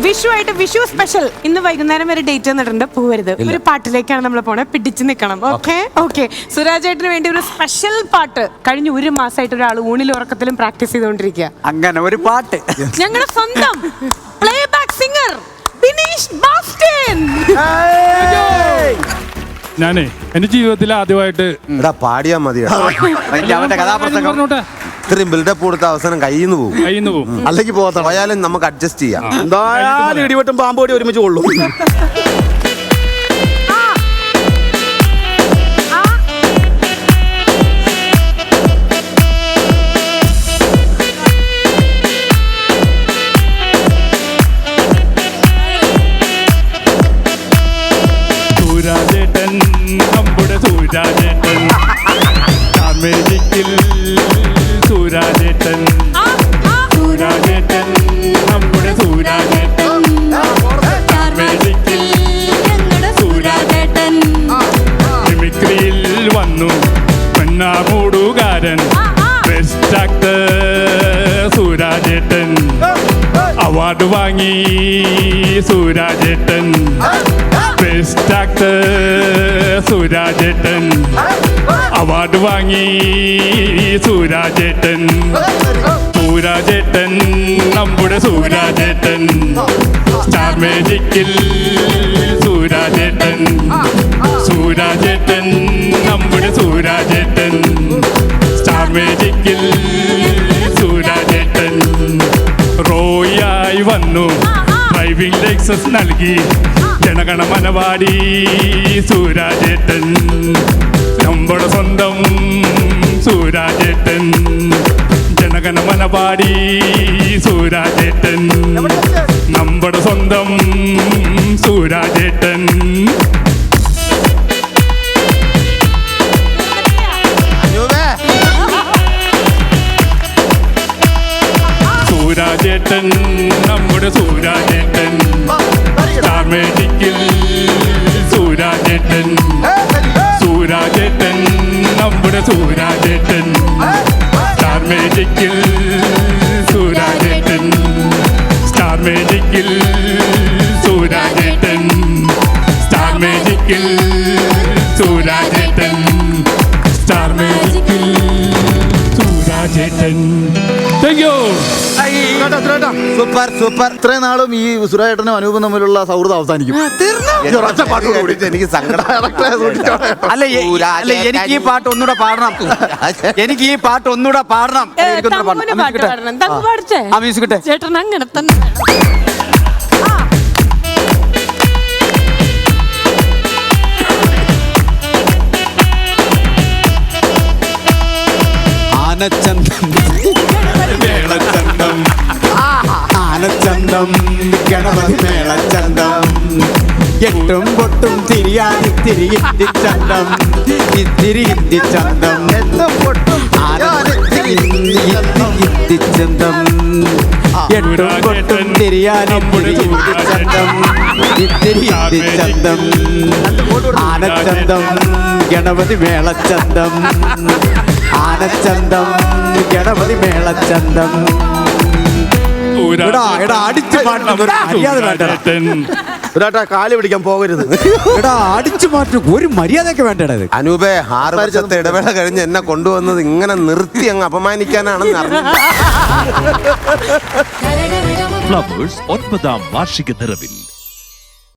വിഷു ആയിട്ട് വിഷു സ്പെഷ്യൽ ഇന്ന് വൈകുന്നേരം വരെ ഡേറ്റ് തന്നിട്ടുണ്ട്. പോവരുത്. ഒരു പാട്ടിലേക്കാണ് നമ്മൾ പോണേ. പിടിച്ചു നിൽക്കണം. Okay okay. സുരാജേട്ടന് വേണ്ടി ഒരു സ്പെഷ്യൽ പാട്ട് കഴിഞ്ഞ ഒരു മാസമായിട്ട് ഒരാൾ ഊണിലും ഉറക്കത്തിലും പ്രാക്ടീസ് ചെയ്തുകൊണ്ടിരിക്കുക. അങ്ങനെ ഒരു പാട്ട് ഞങ്ങളുടെ സ്വന്തം play back singer Bineesh Basten. ഞാനേ എന്റെ ജീവിതത്തിൽ ആദ്യമായിട്ട് പാടിയാ മതി. അവന്റെ കഥാപ്രസംഗം ഇത്രയും ബിൽഡപ്പ് കൊടുത്ത അവസാനം കയ്യിൽ നിന്ന് പോകും. അല്ലെങ്കിൽ പോയാലും നമുക്ക് അഡ്ജസ്റ്റ് ചെയ്യാം. എന്തായാലും ഇടിവെട്ടും പാമ്പോടി ഒരുമിച്ച് കൊള്ളും. സൂരാജേട്ടൻ നമ്മുടെ സൂരാജേട്ടൻ അമേരിക്കയിൽ സൂരാജേട്ടൻ സൂരാജേട്ടൻ നമ്മുടെ സൂരാജേട്ടൻ അമേരിക്കയിൽ സൂരാജേട്ടൻ മിമിക്രിയിൽ വന്നു പെണ്ണാമൂടുകാരൻ ബെസ്റ്റ് ആക്ടർ സൂരാജേട്ടൻ അവാർഡ് വാങ്ങി സൂരാജേട്ടൻ ബെസ്റ്റ് ആക്ടർ സൂരാജേട്ടൻ അവാർഡ് വാങ്ങി സൂരാജേട്ടൻ സൂരാജേട്ടൻ നമ്മുടെ സൂരാജേട്ടൻ സ്റ്റാർ മാജിക്കിൽ സൂരാജേട്ടൻ സൂരാജേട്ടൻ നമ്മുടെ സൂരാജേട്ടൻ സ്റ്റാർ മാജിക്കിൽ സൂരാജേട്ടൻ റോയായി വന്നു ഡ്രൈവിംഗ് ലൈസൻസ് നൽകി ജനഗണമനവാടി സൂരാജേട്ടൻ നമ്മുടെ സ്വന്തം സൂരാജേട്ടൻ ജനഗണമനവാടി സൂരാജേട്ടൻ നമ്മുടെ സ്വന്തം സൂരാജേട്ടൻ സൂരാജേട്ടൻ നമ്മുടെ സൂരാജേട്ടൻ സ്റ്റാർ മാജിക്കിൽ സൂരാജേട്ടൻ സൂരാജേട്ടൻ നമ്മുടെ സൂരാജേട്ടൻ സ്റ്റാർ മാജിക്കിൽ സൂരാജേട്ടൻ സ്റ്റാർ മാജിക്കിൽ സൂരാജേട്ടൻ സ്റ്റാർ മാജിക്കിൽ സൂരാജേട്ടൻ സ്റ്റാർ മാജിക്കിൽ സൂരാജേട്ടൻ. Super super. ഇത്രയും നാളും ഈ സുരാജേട്ടനും അനൂപും തമ്മിലുള്ള സൗഹൃദം അവസാനിക്കും. എനിക്ക് സങ്കടം. അല്ല എനിക്ക് ഈ പാട്ട് ഒന്നുകൂടെ പാടണം. എനിക്ക് ഈ പാട്ട് ഒന്നുകൂടെ പാടണം. ആ മ്യൂസിക് കിട്ടെ ചേട്ടൻ അങ്ങനെ തന്നെ. ആനച്ചന്തം മേളച്ചന്തം ആനച്ചന്തം ഗണപതി മേളച്ചന്തം എട്ടും പൊട്ടും തിരിയാതി തിരിയിത്തിച്ചന്തം ഇത്തിരി ഇത്തിച്ചന്തം എട്ടും പൊട്ടും ഇത്തിച്ചന്തം എട്ടും പൊട്ടും തിരിയാതി തിരിയിത്തിച്ചന്തം ഇത്തിരി ഇത്തിച്ചന്തം ആനച്ചന്തം ഗണപതി മേളച്ചന്തം ആനച്ചന്തം ഗണപതി മേളച്ചന്തം. അടിച്ചു കാല് പിടിക്കാൻ പോകരുത്. അടിച്ചു മാറ്റും. ഒരു മര്യാദയൊക്കെ വേണ്ടത്. അനൂപേ 6 വർഷത്തെ ഇടവേള കഴിഞ്ഞ് എന്നെ കൊണ്ടുവന്നത് ഇങ്ങനെ നിർത്തി അങ്ങ് അപമാനിക്കാനാണെന്ന് അറിഞ്ഞു. ഫ്ലവേഴ്സ് 9ാം വാർഷിക നിറവിൽ